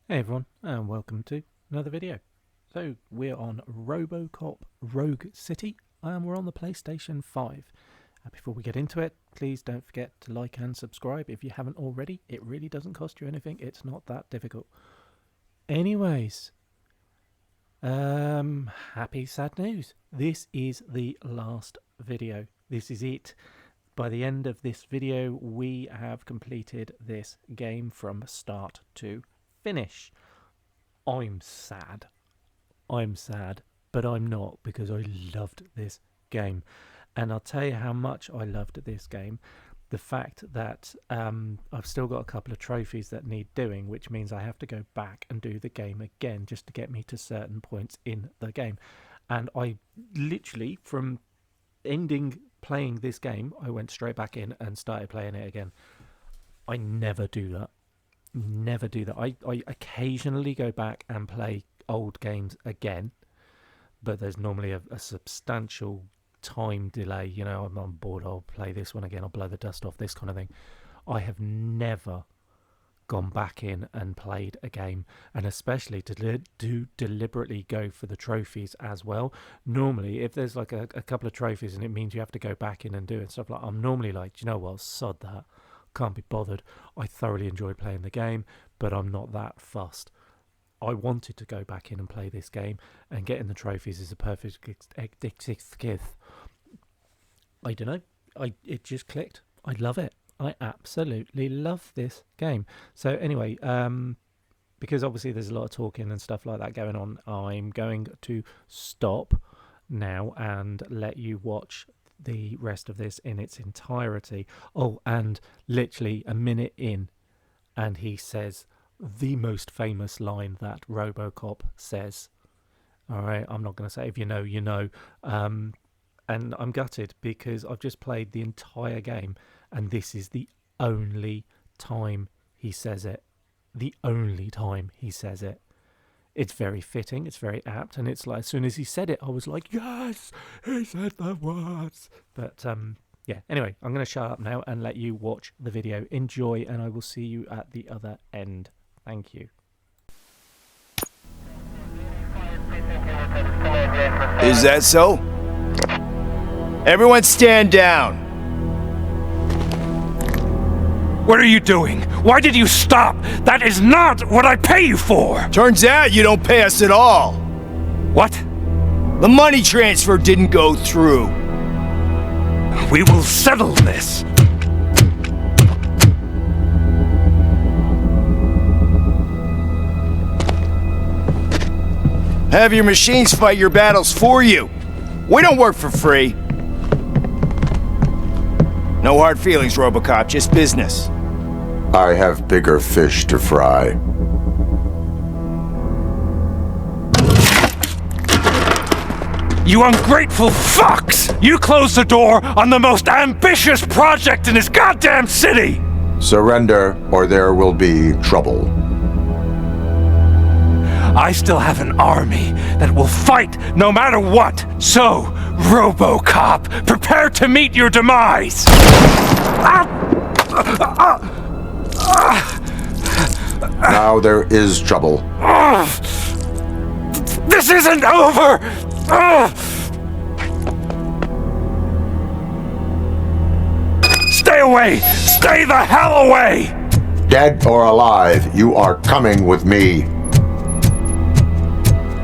Hey everyone, and welcome to another video. So we're on Robocop Rogue City, and we're on the PlayStation 5. Before we get into it, please don't forget to like and subscribe if you haven't already. It really doesn't cost you anything, it's not that difficult. Anyways, happy sad news. This is the last video. This is it. By the end of this video, we have completed this game from start to finish. I'm sad, but I'm not, because I loved this game. And I'll tell you how much I loved this game. The fact that I've still got a couple of trophies that need doing, which means I have to go back and do the game again just to get me to certain points in the game. And I literally, from ending playing this game, I went straight back in and started playing it again. I never do that. I occasionally go back and play old games again, but there's normally a substantial time delay. You know, I'm bored, I'll play this one again, I'll blow the dust off, this kind of thing. I have never gone back in and played a game, and especially to deliberately go for the trophies as well. Normally, if there's like a couple of trophies and it means you have to go back in and do it and stuff, like, I'm normally like, you know what, sod that. Can't be bothered. I thoroughly enjoy playing the game, but I'm not that fussed. I wanted to go back in and play this game, and getting the trophies is a perfect gift. I don't know. It just clicked. I love it. I absolutely love this game. So anyway, because obviously there's a lot of talking and stuff like that going on, I'm going to stop now and let you watch the rest of this in its entirety. Oh, and literally a minute in, and he says the most famous line that Robocop says. All right, I'm not going to say, if you know, you know. And I'm gutted because I've just played the entire game, and this is the only time he says it. The only time he says it. It's very fitting, it's very apt, and it's like, as soon as he said it, I was like, yes, he said the words. But yeah, anyway, I'm going to shut up now and let you watch the video. Enjoy, and I will see you at the other end. Thank you. Is that so? Everyone stand down. What are you doing? Why did you stop? That is not what I pay you for! Turns out you don't pay us at all. What? The money transfer didn't go through. We will settle this. Have your machines fight your battles for you. We don't work for free. No hard feelings, Robocop, just business. I have bigger fish to fry. You ungrateful fucks! You closed the door on the most ambitious project in this goddamn city! Surrender, or there will be trouble. I still have an army that will fight no matter what. So, Robocop, prepare to meet your demise! Now there is trouble. This isn't over! Stay away! Stay the hell away! Dead or alive, you are coming with me.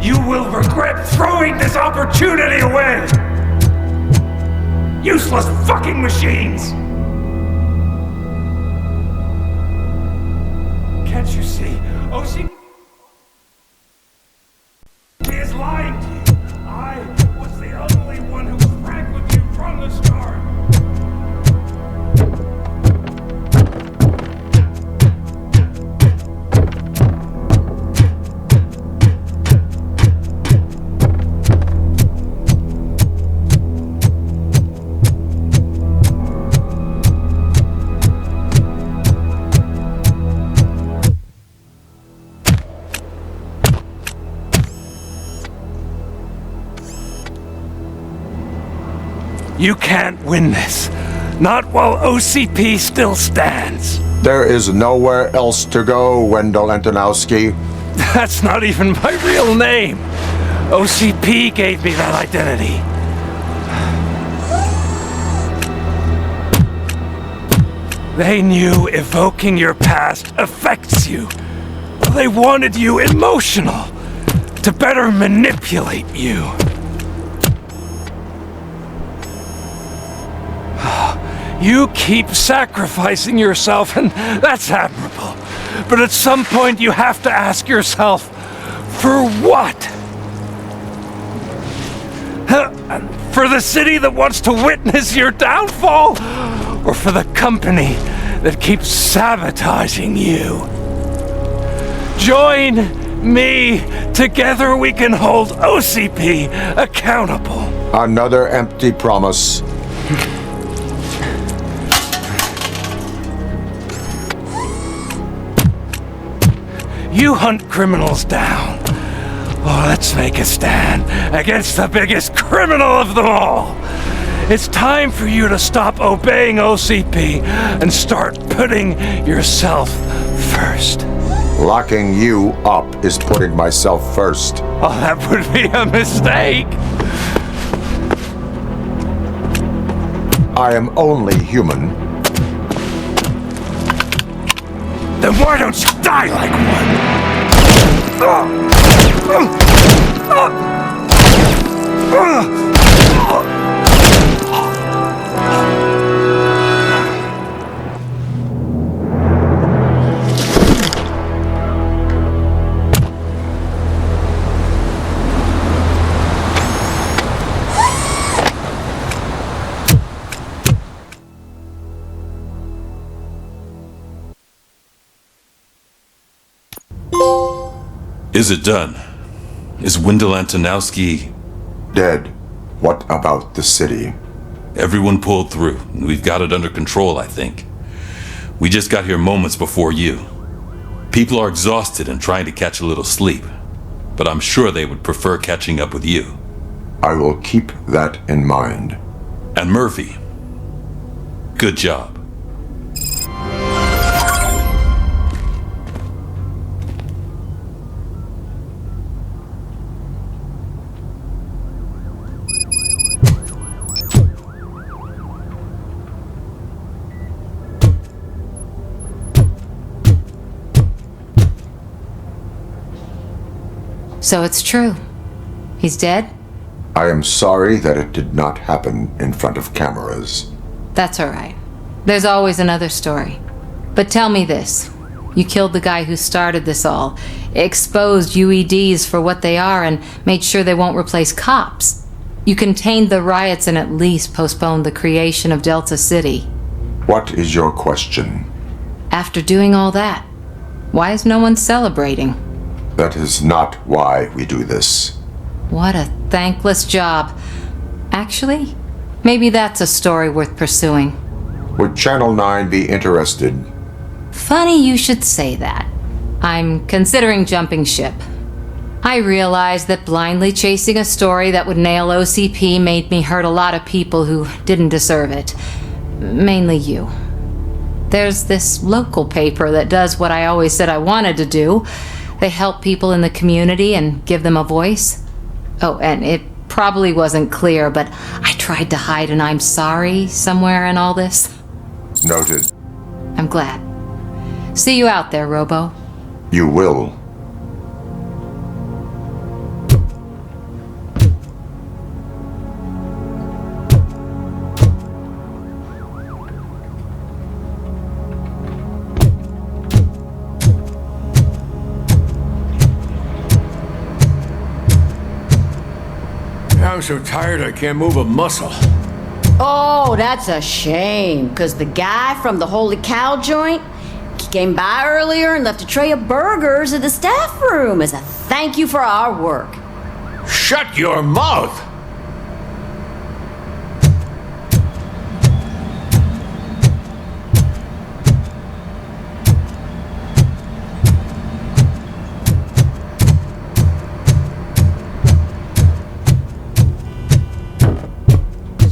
You will regret throwing this opportunity away! Useless fucking machines! Can't you see? OC is lying to you. I was the only one who was frank with you from the start. You can't win this. Not while OCP still stands. There is nowhere else to go, Wendell Antonowski. That's not even my real name. OCP gave me that identity. They knew evoking your past affects you. They wanted you emotional to better manipulate you. You keep sacrificing yourself, and that's admirable. But at some point you have to ask yourself, for what? For the city that wants to witness your downfall? Or for the company that keeps sabotaging you? Join me. Together we can hold OCP accountable. Another empty promise. You hunt criminals down. Oh, let's make a stand against the biggest criminal of them all. It's time for you to stop obeying OCP and start putting yourself first. Locking you up is putting myself first. Oh, that would be a mistake. I am only human. Then why don't you die like one? Is it done? Is Wendell Antonowski... Dead. What about the city? Everyone pulled through. We've got it under control, I think. We just got here moments before you. People are exhausted and trying to catch a little sleep. But I'm sure they would prefer catching up with you. I will keep that in mind. And Murphy, good job. So it's true. He's dead? I am sorry that it did not happen in front of cameras. That's all right. There's always another story. But tell me this. You killed the guy who started this all, exposed UEDs for what they are, and made sure they won't replace cops. You contained the riots and at least postponed the creation of Delta City. What is your question? After doing all that, why is no one celebrating? That is not why we do this. What a thankless job. Actually, maybe that's a story worth pursuing. Would Channel 9 be interested? Funny you should say that. I'm considering jumping ship. I realized that blindly chasing a story that would nail OCP made me hurt a lot of people who didn't deserve it. Mainly you. There's this local paper that does what I always said I wanted to do. They help people in the community and give them a voice. Oh, and it probably wasn't clear, but I tried to hide an I'm sorry somewhere in all this. Noted. I'm glad. See you out there, Robo. You will. I'm so tired I can't move a muscle. Oh, that's a shame, because the guy from the Holy Cow joint, he came by earlier and left a tray of burgers in the staff room as a thank you for our work. Shut your mouth!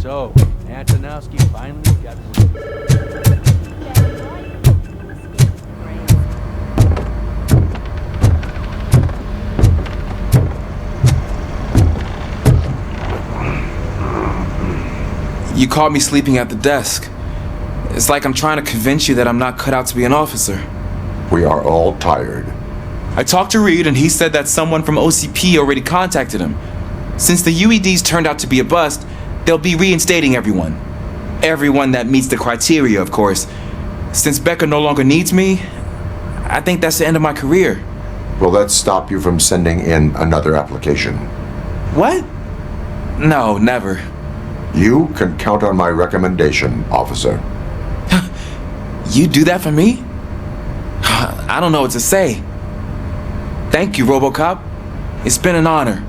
So, Antonowski finally got... You caught me sleeping at the desk. It's like I'm trying to convince you that I'm not cut out to be an officer. We are all tired. I talked to Reed and he said that someone from OCP already contacted him. Since the UEDs turned out to be a bust, they'll be reinstating everyone. Everyone that meets the criteria, of course. Since Becca no longer needs me, I think that's the end of my career. Will that stop you from sending in another application? What? No, never. You can count on my recommendation, officer. You do that for me? I don't know what to say. Thank you, Robocop. It's been an honor.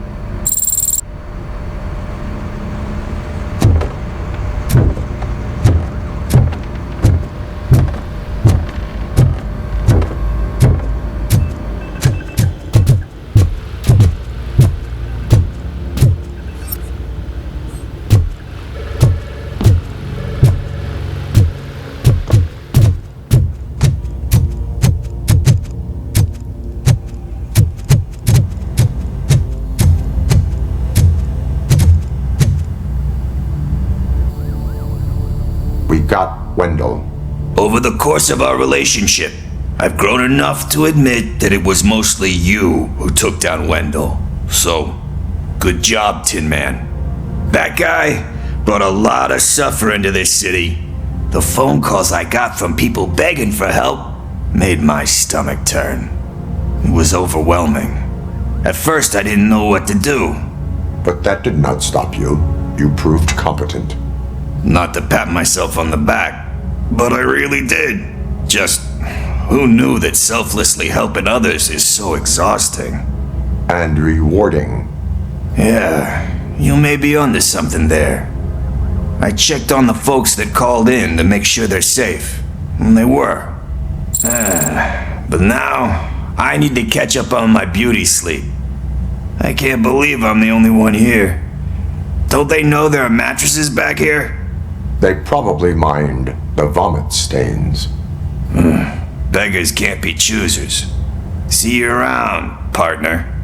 Got Wendell. Over the course of our relationship, I've grown enough to admit that it was mostly you who took down Wendell. So, good job, Tin Man. That guy brought a lot of suffering to this city. The phone calls I got from people begging for help made my stomach turn. It was overwhelming. At first, I didn't know what to do. But that did not stop you. You proved competent. Not to pat myself on the back, but I really did. Just, who knew that selflessly helping others is so exhausting? And rewarding. Yeah, you may be onto something there. I checked on the folks that called in to make sure they're safe, and they were. But now, I need to catch up on my beauty sleep. I can't believe I'm the only one here. Don't they know there are mattresses back here? They probably mind the vomit stains. Beggars can't be choosers. See you around, partner.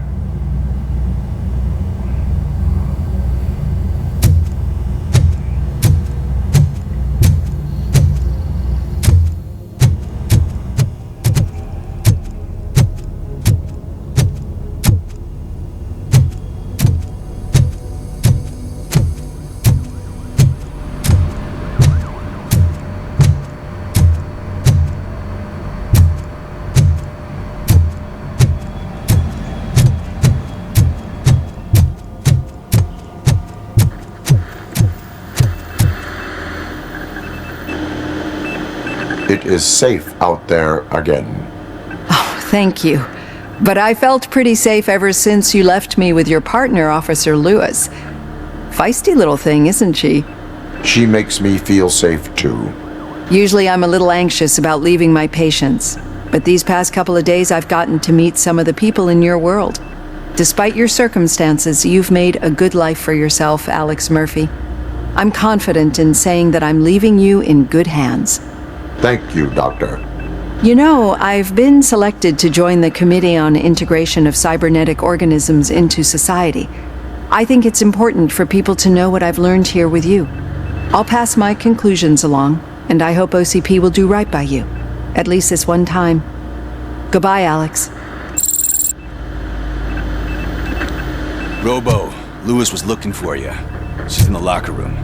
It is safe out there again. Oh, thank you. But I felt pretty safe ever since you left me with your partner, Officer Lewis. Feisty little thing, isn't she? She makes me feel safe too. Usually I'm a little anxious about leaving my patients, but these past couple of days I've gotten to meet some of the people in your world. Despite your circumstances, you've made a good life for yourself, Alex Murphy. I'm confident in saying that I'm leaving you in good hands. Thank you, Doctor. You know, I've been selected to join the Committee on Integration of Cybernetic Organisms into Society. I think it's important for people to know what I've learned here with you. I'll pass my conclusions along, and I hope OCP will do right by you. At least this one time. Goodbye, Alex. Robo, Lewis was looking for you. She's in the locker room.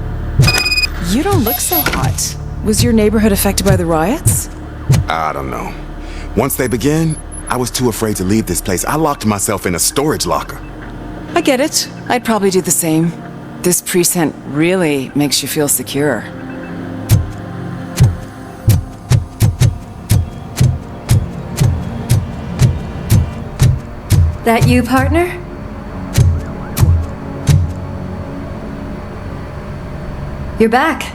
You don't look so hot. Was your neighborhood affected by the riots? I don't know. Once they began, I was too afraid to leave this place. I locked myself in a storage locker. I get it. I'd probably do the same. This precinct really makes you feel secure. That you, partner? You're back.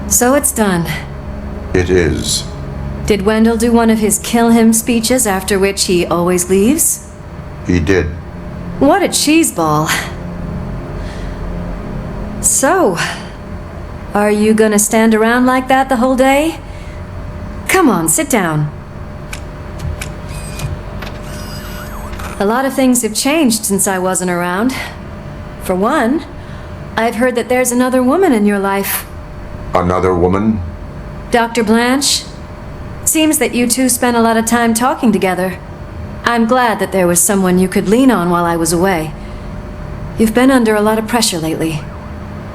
So it's done. It is. Did Wendell do one of his kill him speeches after which he always leaves? He did. What a cheeseball. So, are you gonna stand around like that the whole day? Come on, sit down. A lot of things have changed since I wasn't around. For one, I've heard that there's another woman in your life. Another woman? Dr. Blanche? Seems that you two spent a lot of time talking together. I'm glad that there was someone you could lean on while I was away. You've been under a lot of pressure lately.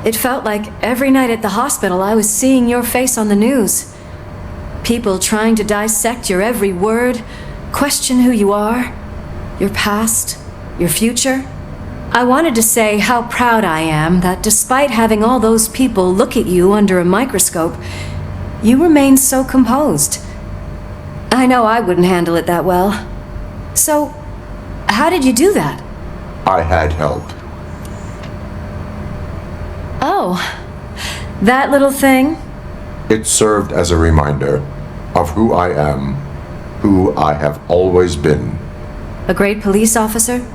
It felt like every night at the hospital I was seeing your face on the news. People trying to dissect your every word, question who you are, your past, your future. I wanted to say how proud I am that despite having all those people look at you under a microscope, you remain so composed. I know I wouldn't handle it that well. So, how did you do that? I had help. Oh, that little thing? It served as a reminder of who I am, who I have always been. A great police officer?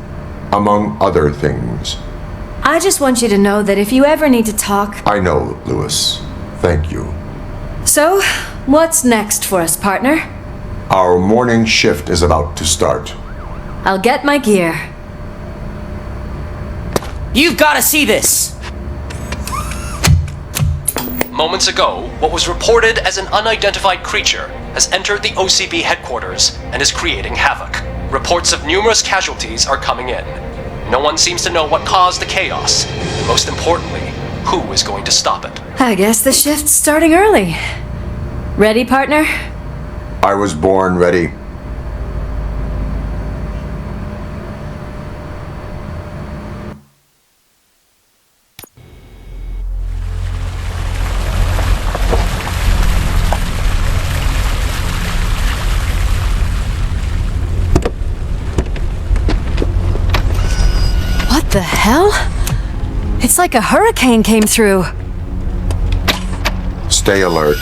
Among other things. I just want you to know that if you ever need to talk... I know, Lewis. Thank you. So, what's next for us, partner? Our morning shift is about to start. I'll get my gear. You've got to see this! Moments ago, what was reported as an unidentified creature has entered the OCB headquarters and is creating havoc. Reports of numerous casualties are coming in. No one seems to know what caused the chaos, and most importantly, who is going to stop it. I guess the shift's starting early. Ready, partner? I was born ready. What the hell? It's like a hurricane came through. Stay alert.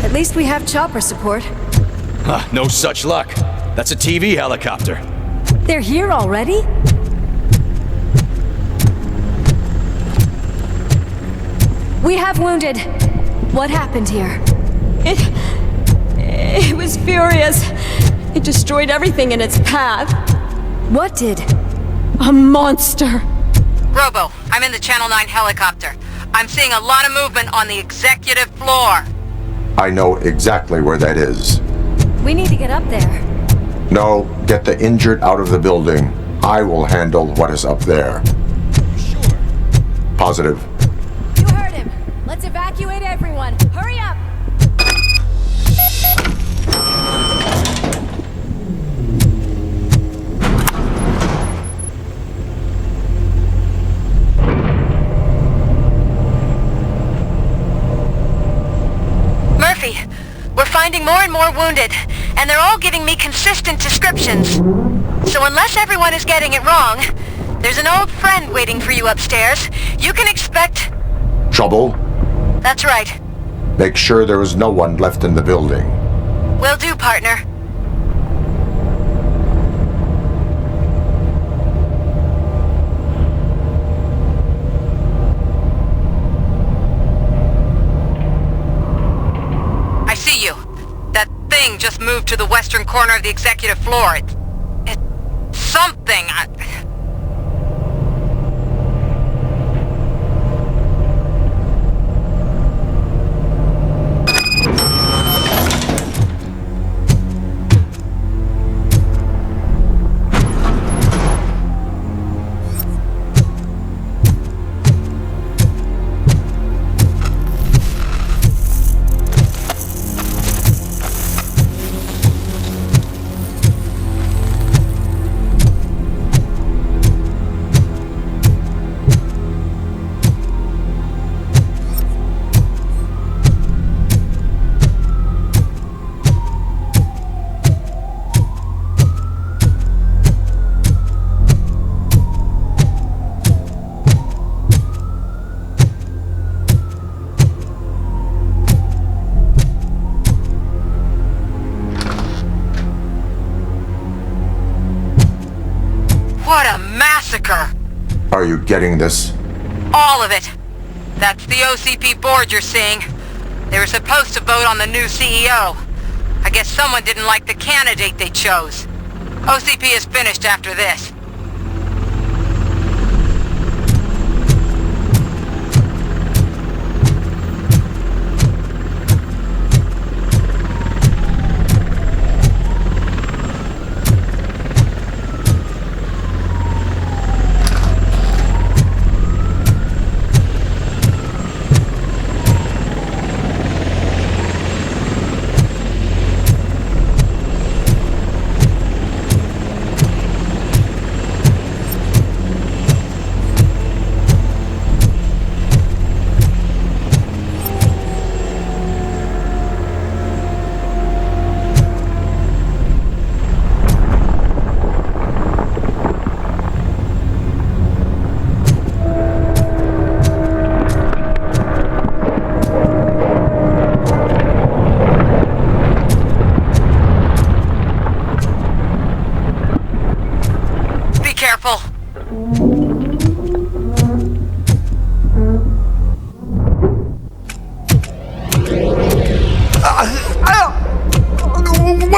At least we have chopper support. No such luck. That's a TV helicopter. They're here already? We have wounded. What happened here? It was furious. It destroyed everything in its path. What did? A monster. Robo, I'm in the Channel 9 helicopter. I'm seeing a lot of movement on the executive floor. I know exactly where that is. We need to get up there. No, get the injured out of the building. I will handle what is up there. Sure. Positive. You heard him. Let's evacuate everyone. Hurry up! Murphy, we're finding more and more wounded, and they're all giving me consistent descriptions. So unless everyone is getting it wrong, there's an old friend waiting for you upstairs. You can expect... Trouble? That's right. Make sure there is no one left in the building. Will do, partner. I see you. That thing just moved to the western corner of the executive floor. It's something. massacre. Are you getting this? All of it. That's the OCP board you're seeing. They were supposed to vote on the new CEO. I guess someone didn't like the candidate they chose. OCP is finished after this.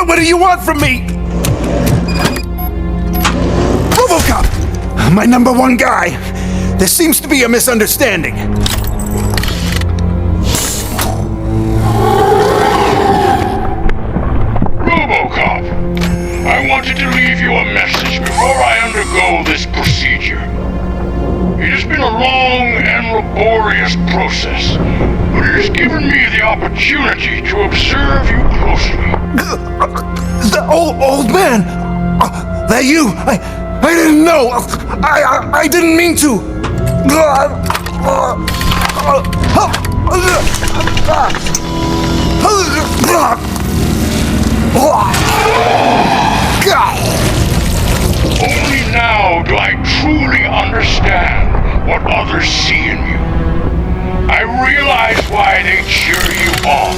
What do you want from me? Robocop! My number one guy. There seems to be a misunderstanding. Robocop, I wanted to leave you a message before I undergo this procedure. It has been a long and laborious process, but it has given me the opportunity to observe you closely. The old man! That you! I didn't know! I didn't mean to! Only now do I truly understand what others see in you. I realize why they cheer you on,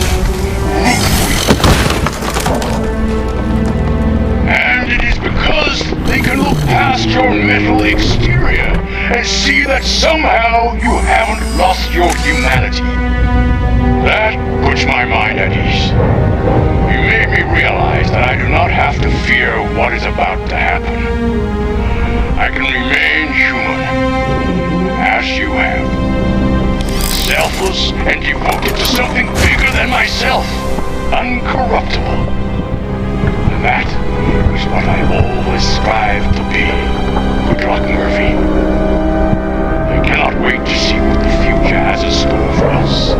root for you. And it is because they can look past your mental exterior and see that somehow you haven't lost your humanity. That puts my mind at ease. You made me realize that I do not have to fear what is about to happen. I can remain human, as you have. Selfless and devoted to something bigger than myself. Uncorruptible. And that is what I always strive to be. Good luck, Murphy. I cannot wait to see what the future has in store for us.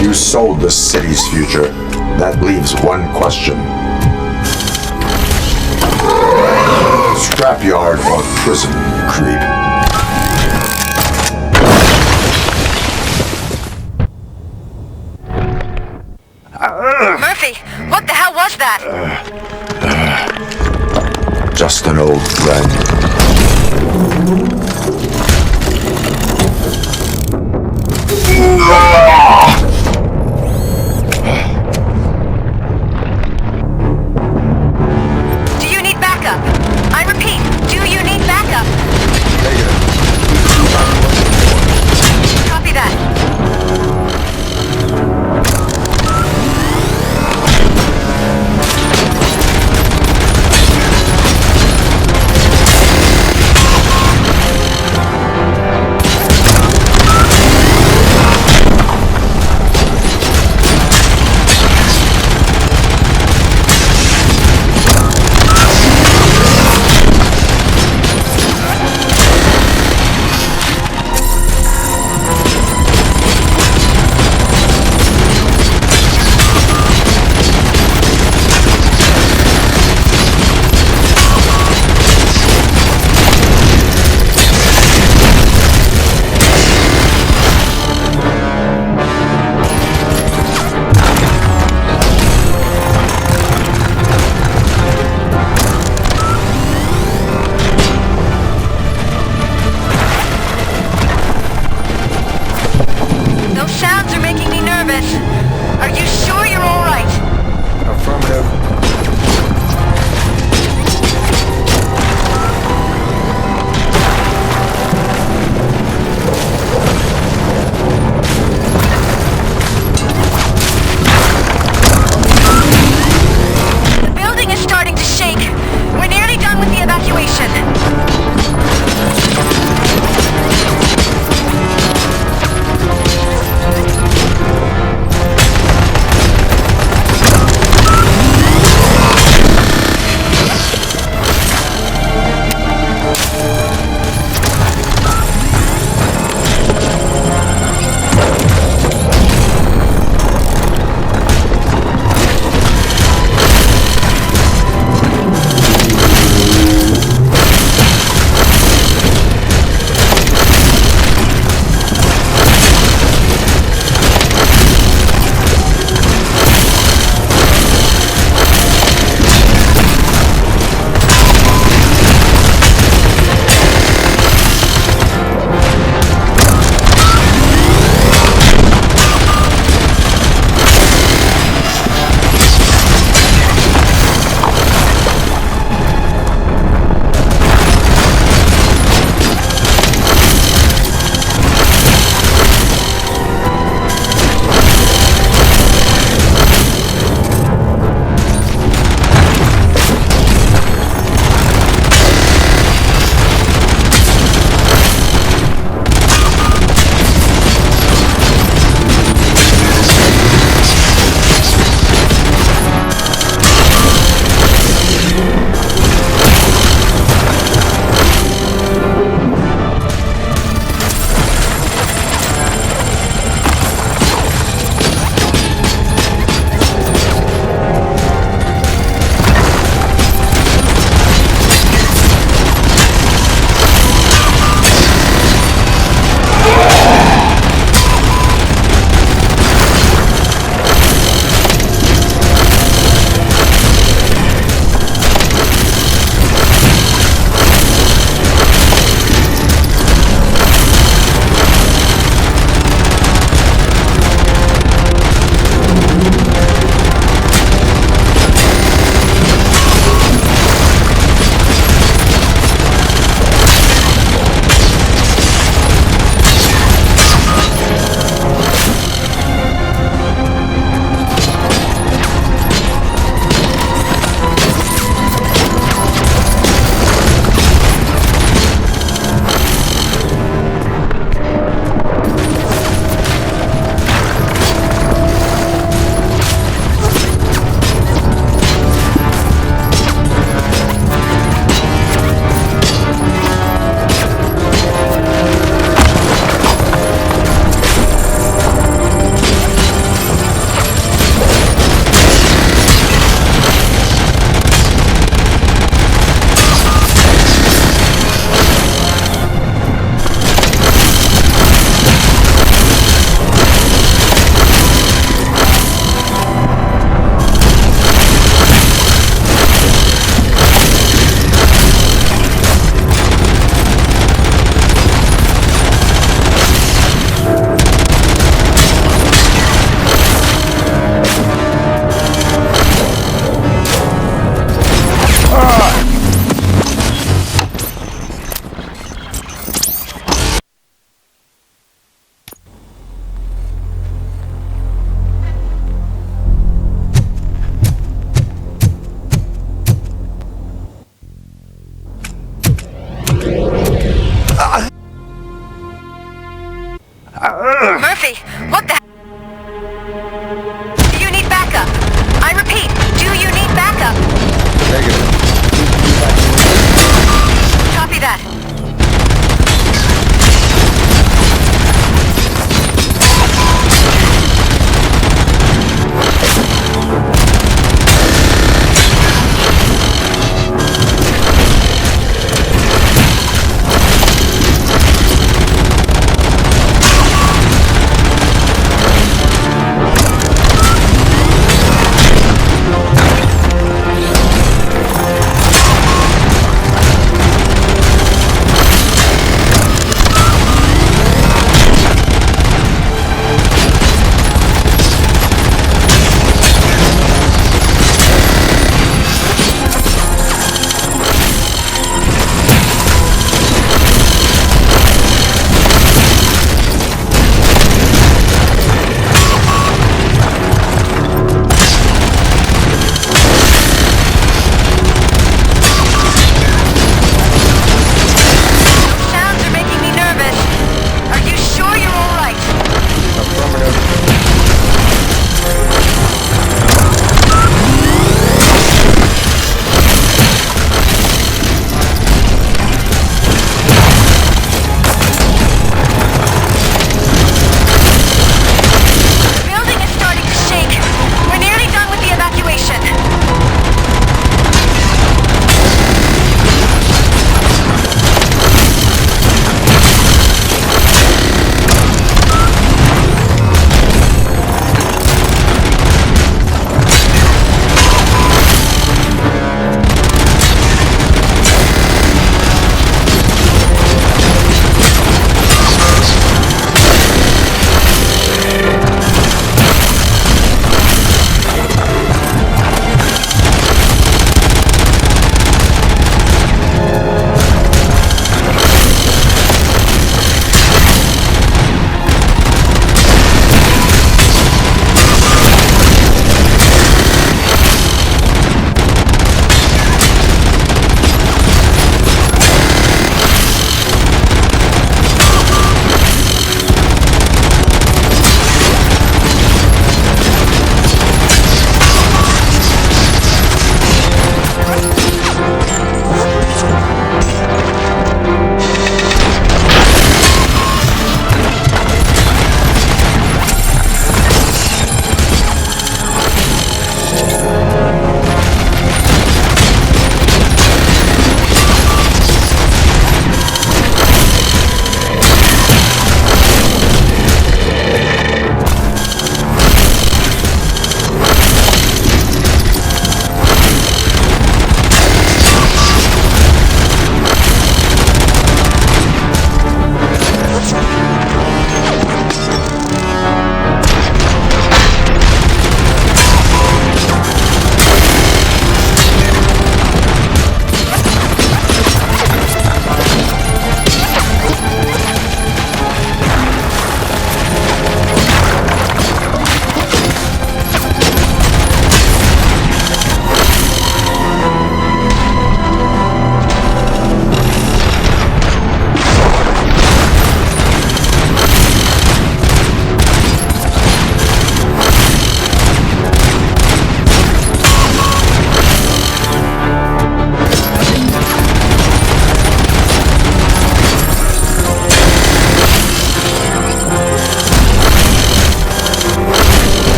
You sold the city's future. That leaves one question. Scrapyard or prison, creep? Murphy, what the hell was that? Just an old friend. Do you need backup? I repeat, do you need backup? Copy that.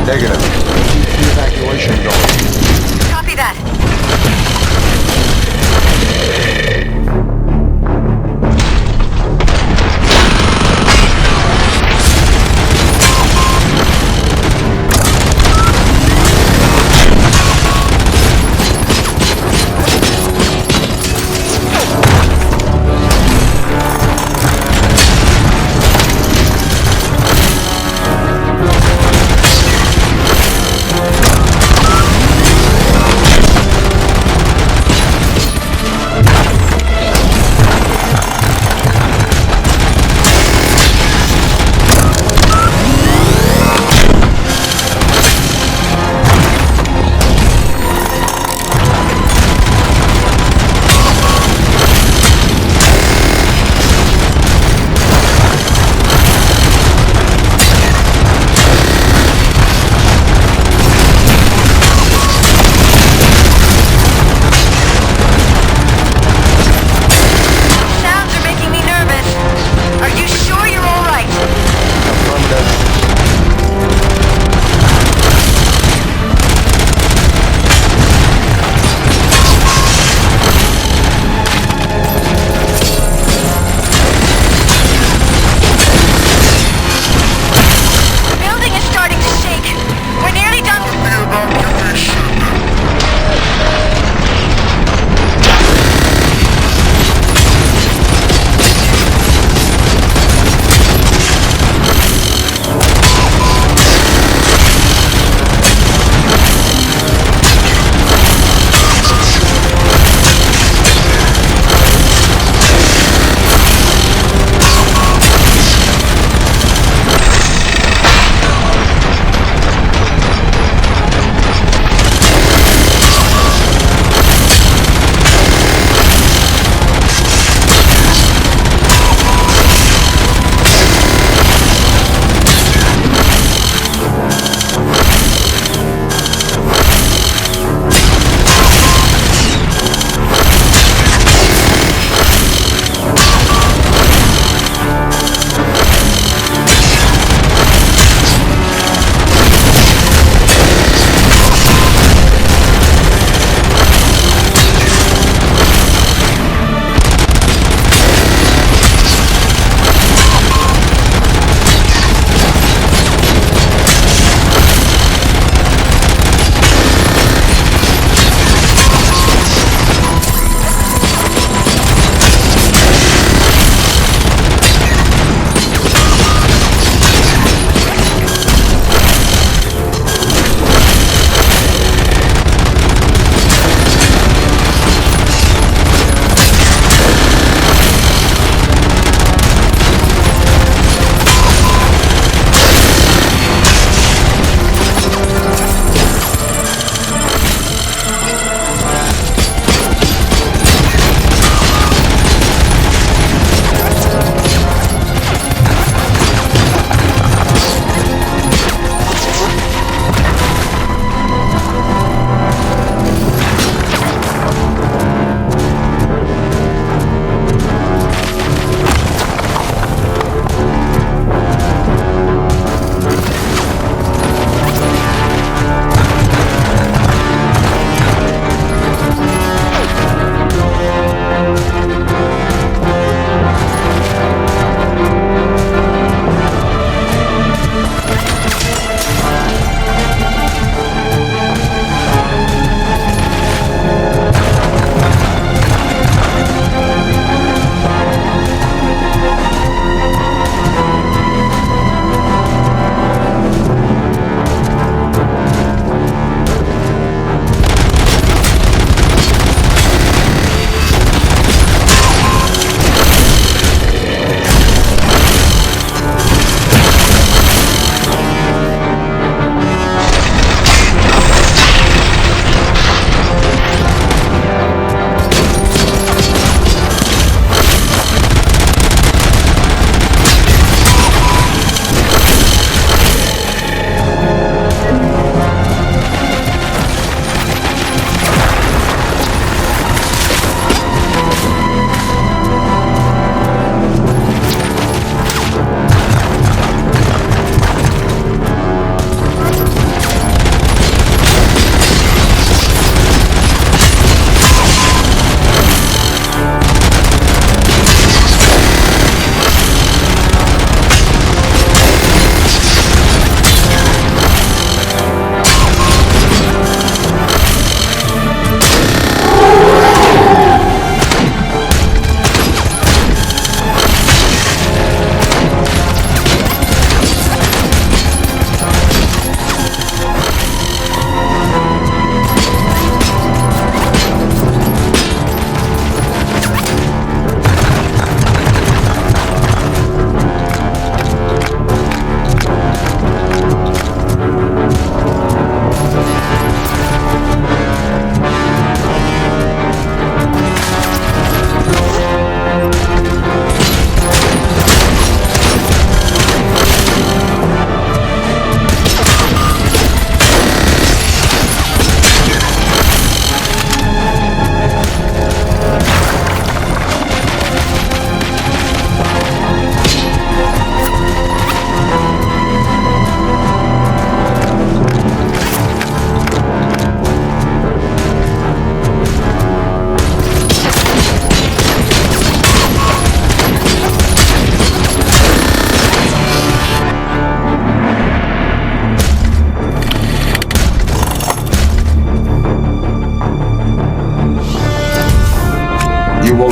Negative. Keep the evacuation going. Copy that.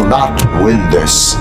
will not win this.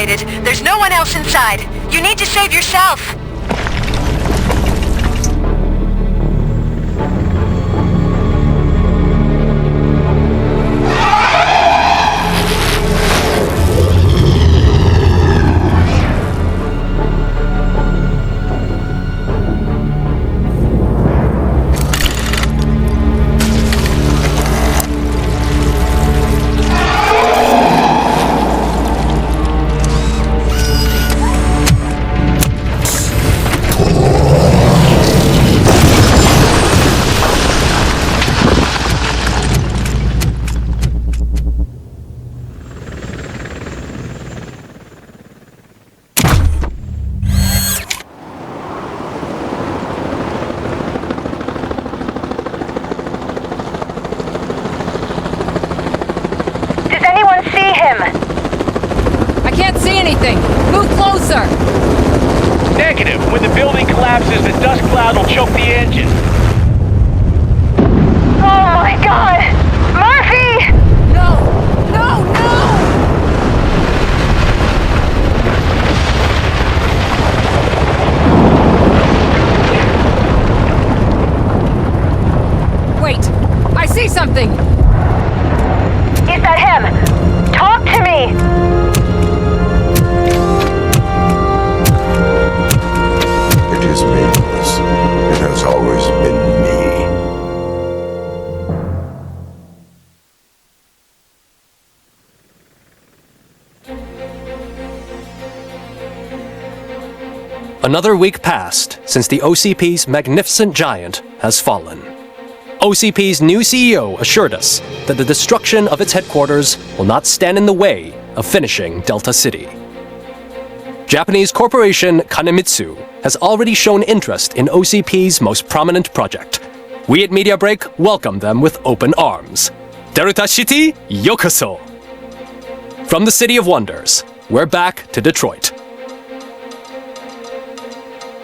evacuated. There's no one else inside. You need to save yourself. I can't see anything! Move closer! Negative. When the building collapses, the dust cloud will choke the engine. Oh my god! Murphy! No! No, no! Wait! I see something! Is that him? Talk to me! It is meaningless. It has always been me. Another week passed since the OCP's magnificent giant has fallen. OCP's new CEO assured us that the destruction of its headquarters will not stand in the way of finishing Delta City. Japanese corporation Kanemitsu has already shown interest in OCP's most prominent project. We at Media Break welcome them with open arms. Delta City, yokoso! From the City of Wonders, we're back to Detroit.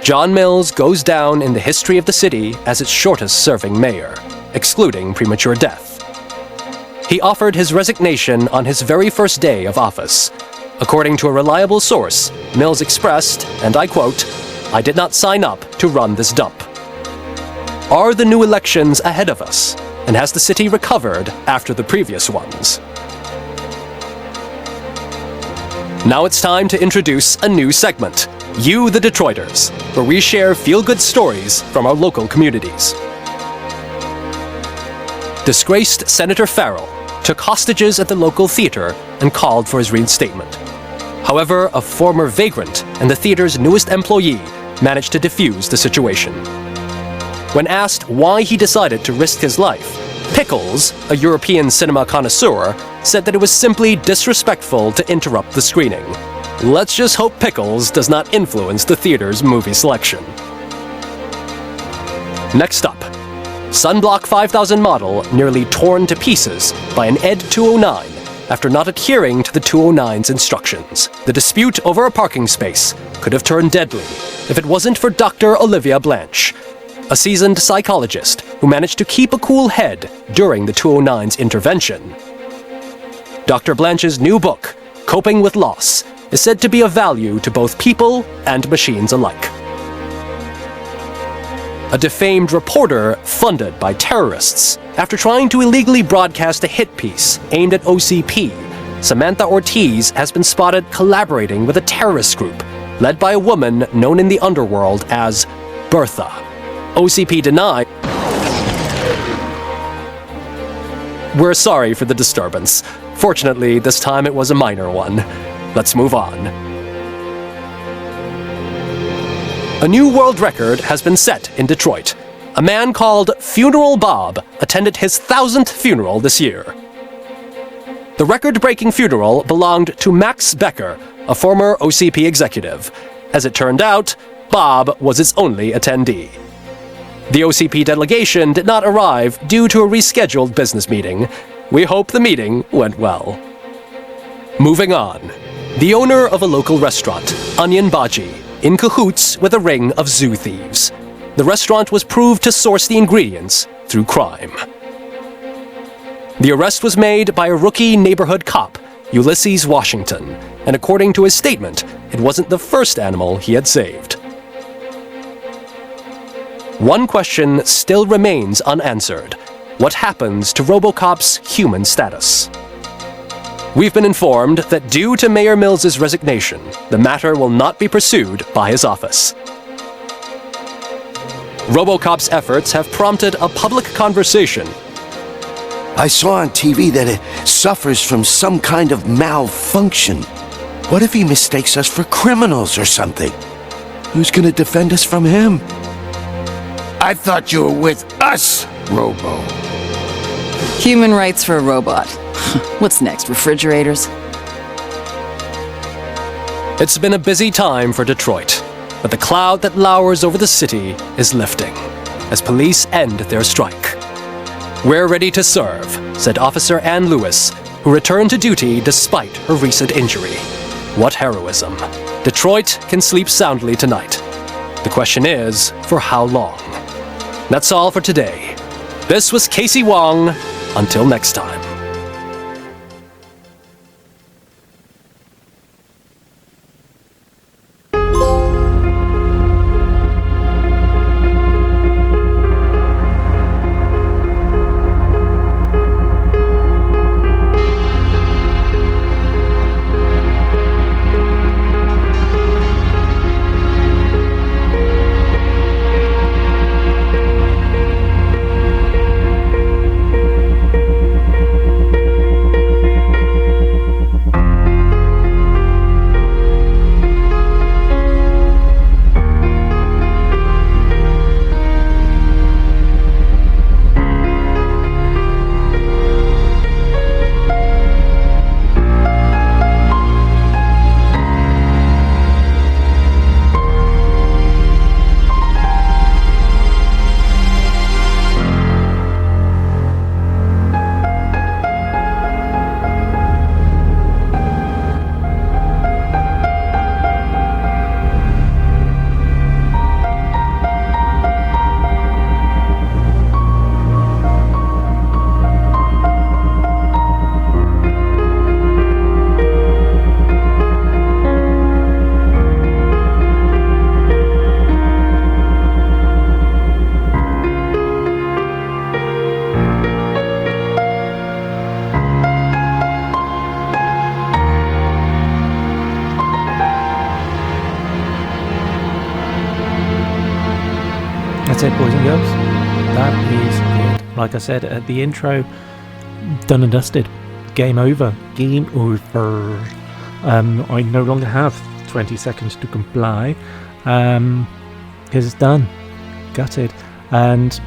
John Mills goes down in the history of the city as its shortest-serving mayor, excluding premature death. He offered his resignation on his very first day of office. According to a reliable source, Mills expressed, and I quote, "I did not sign up to run this dump." Are the new elections ahead of us, and has the city recovered after the previous ones? Now it's time to introduce a new segment, You the Detroiters, where we share feel-good stories from our local communities. Disgraced Senator Farrell took hostages at the local theater and called for his reinstatement. However, a former vagrant and the theater's newest employee managed to defuse the situation. When asked why he decided to risk his life, Pickles, a European cinema connoisseur, said that it was simply disrespectful to interrupt the screening. Let's just hope Pickles does not influence the theater's movie selection. Next up, Sunblock 5000 model nearly torn to pieces by an ED 209 after not adhering to the 209's instructions. The dispute over a parking space could have turned deadly if it wasn't for Dr. Olivia Blanche, a seasoned psychologist who managed to keep a cool head during the 209's intervention. Dr. Blanche's new book, Coping with Loss, is said to be of value to both people and machines alike. A defamed reporter funded by terrorists after trying to illegally broadcast a hit piece aimed at OCP, Samantha Ortiz has been spotted collaborating with a terrorist group led by a woman known in the underworld as Bertha. OCP denied. We're sorry for the disturbance. Fortunately, this time it was a minor one. Let's move on. A new world record has been set in Detroit. A man called Funeral Bob attended his 1000th funeral this year. The record-breaking funeral belonged to Max Becker, a former OCP executive. As it turned out, Bob was its only attendee. The OCP delegation did not arrive due to a rescheduled business meeting. We hope the meeting went well. Moving on. The owner of a local restaurant, Onion Baji, in cahoots with a ring of zoo thieves. The restaurant was proved to source the ingredients through crime. The arrest was made by a rookie neighborhood cop Ulysses Washington, and according to his statement, it wasn't the first animal he had saved. One question still remains unanswered. What happens to Robocop's human status? We've been informed that due to Mayor Mills's resignation, the matter will not be pursued by his office. Robocop's efforts have prompted a public conversation. I saw on TV that it suffers from some kind of malfunction. What if he mistakes us for criminals or something? Who's gonna defend us from him? I thought you were with us, Robo. Human rights for a robot. What's next, refrigerators? It's been a busy time for Detroit, but the cloud that lowers over the city is lifting as police end their strike. "We're ready to serve," said Officer Ann Lewis, who returned to duty despite her recent injury. What heroism. Detroit can sleep soundly tonight. The question is, for how long? That's all for today. This was Casey Wong. Until next time. That's it, boys and girls. That is it. Like I said at the intro, done and dusted. Game over. Game over. I no longer have 20 seconds to comply because it's done. Gutted. And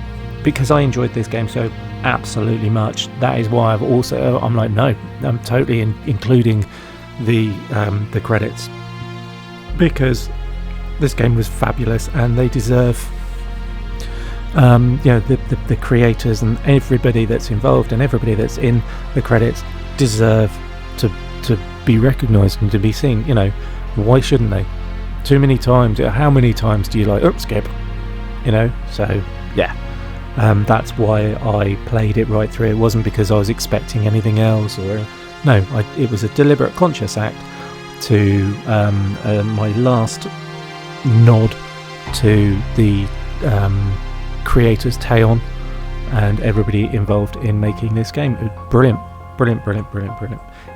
because I enjoyed this game so absolutely much, that is why I'm like, no, I'm totally including the credits, because this game was fabulous and they deserve the creators and everybody that's involved and everybody that's in the credits deserve to be recognized and to be seen. Why shouldn't they? Too many times, how many times do you skip? So yeah, that's why I played it right through. It wasn't because I was expecting anything else, or it was a deliberate, conscious act to my last nod to the creators, Taeon, and everybody involved in making this game. Brilliant.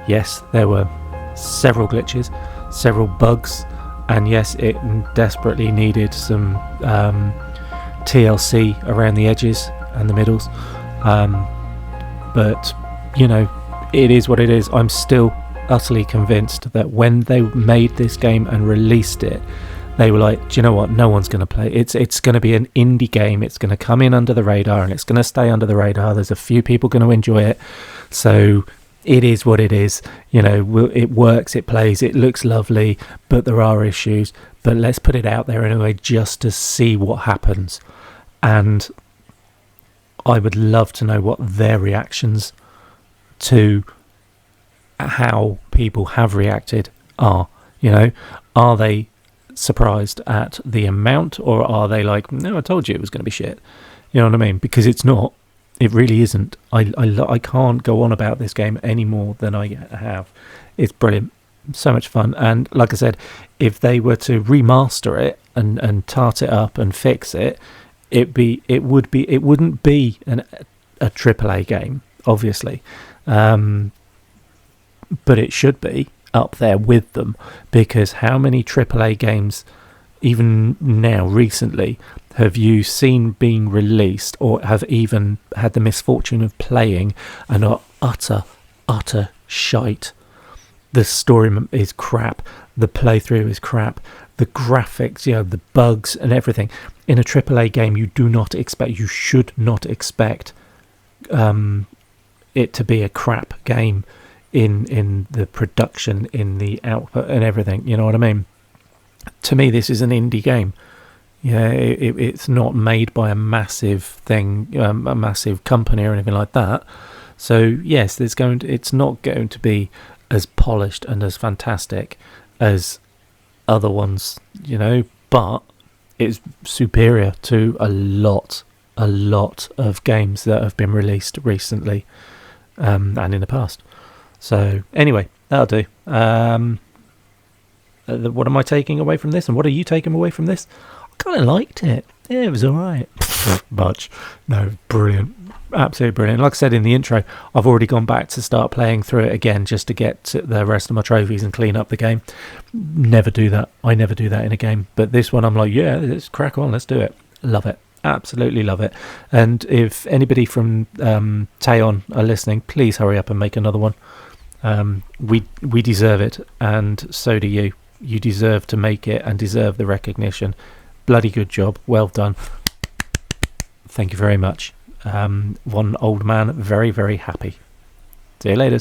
Yes, there were several glitches, several bugs, and yes, it desperately needed some TLC around the edges and the middles, but it is what it is. I'm still utterly convinced that when they made this game and released it, they were like, do you know what, no one's going to play it. It's going to be an indie game, it's going to come in under the radar and it's going to stay under the radar. There's a few people going to enjoy it, so it is what it is. It works, it plays, it looks lovely, but there are issues. But let's put it out there anyway, just to see what happens. And I would love to know what their reactions to how people have reacted are. Are they surprised at the amount, or are they like, no, I told you it was going to be shit? You know what I mean? Because it's not It really isn't. I can't go on about this game any more than I have. It's brilliant. So much fun. And like I said, if they were to remaster it and tart it up and fix it, it wouldn't be a AAA game, obviously. But it should be up there with them, because how many AAA games, even now recently, have you seen being released or have even had the misfortune of playing and are utter shite? The story is crap, the playthrough is crap, the graphics, the bugs and everything. In a AAA game, you should not expect it to be a crap game in the production, in the output and everything, you know what I mean? To me, this is an indie game. It's not made by a massive thing, a massive company or anything like that. So yes, it's not going to be as polished and as fantastic as other ones, but it's superior to a lot of games that have been released recently and in the past. So anyway, that'll do. What am I taking away from this, and what are you taking away from this? I kind of liked it. Yeah, it was alright. Much. No, brilliant. Absolutely brilliant. Like I said in the intro, I've already gone back to start playing through it again just to get to the rest of my trophies and clean up the game. Never do that. I never do that in a game. But this one, I'm like, yeah, let's crack on. Let's do it. Love it. Absolutely love it. And if anybody from Taeon are listening, please hurry up and make another one. We deserve it, and so do you. You deserve to make it and deserve the recognition. Bloody good job. Well done. Thank you very much. One old man, very, very happy. See you later.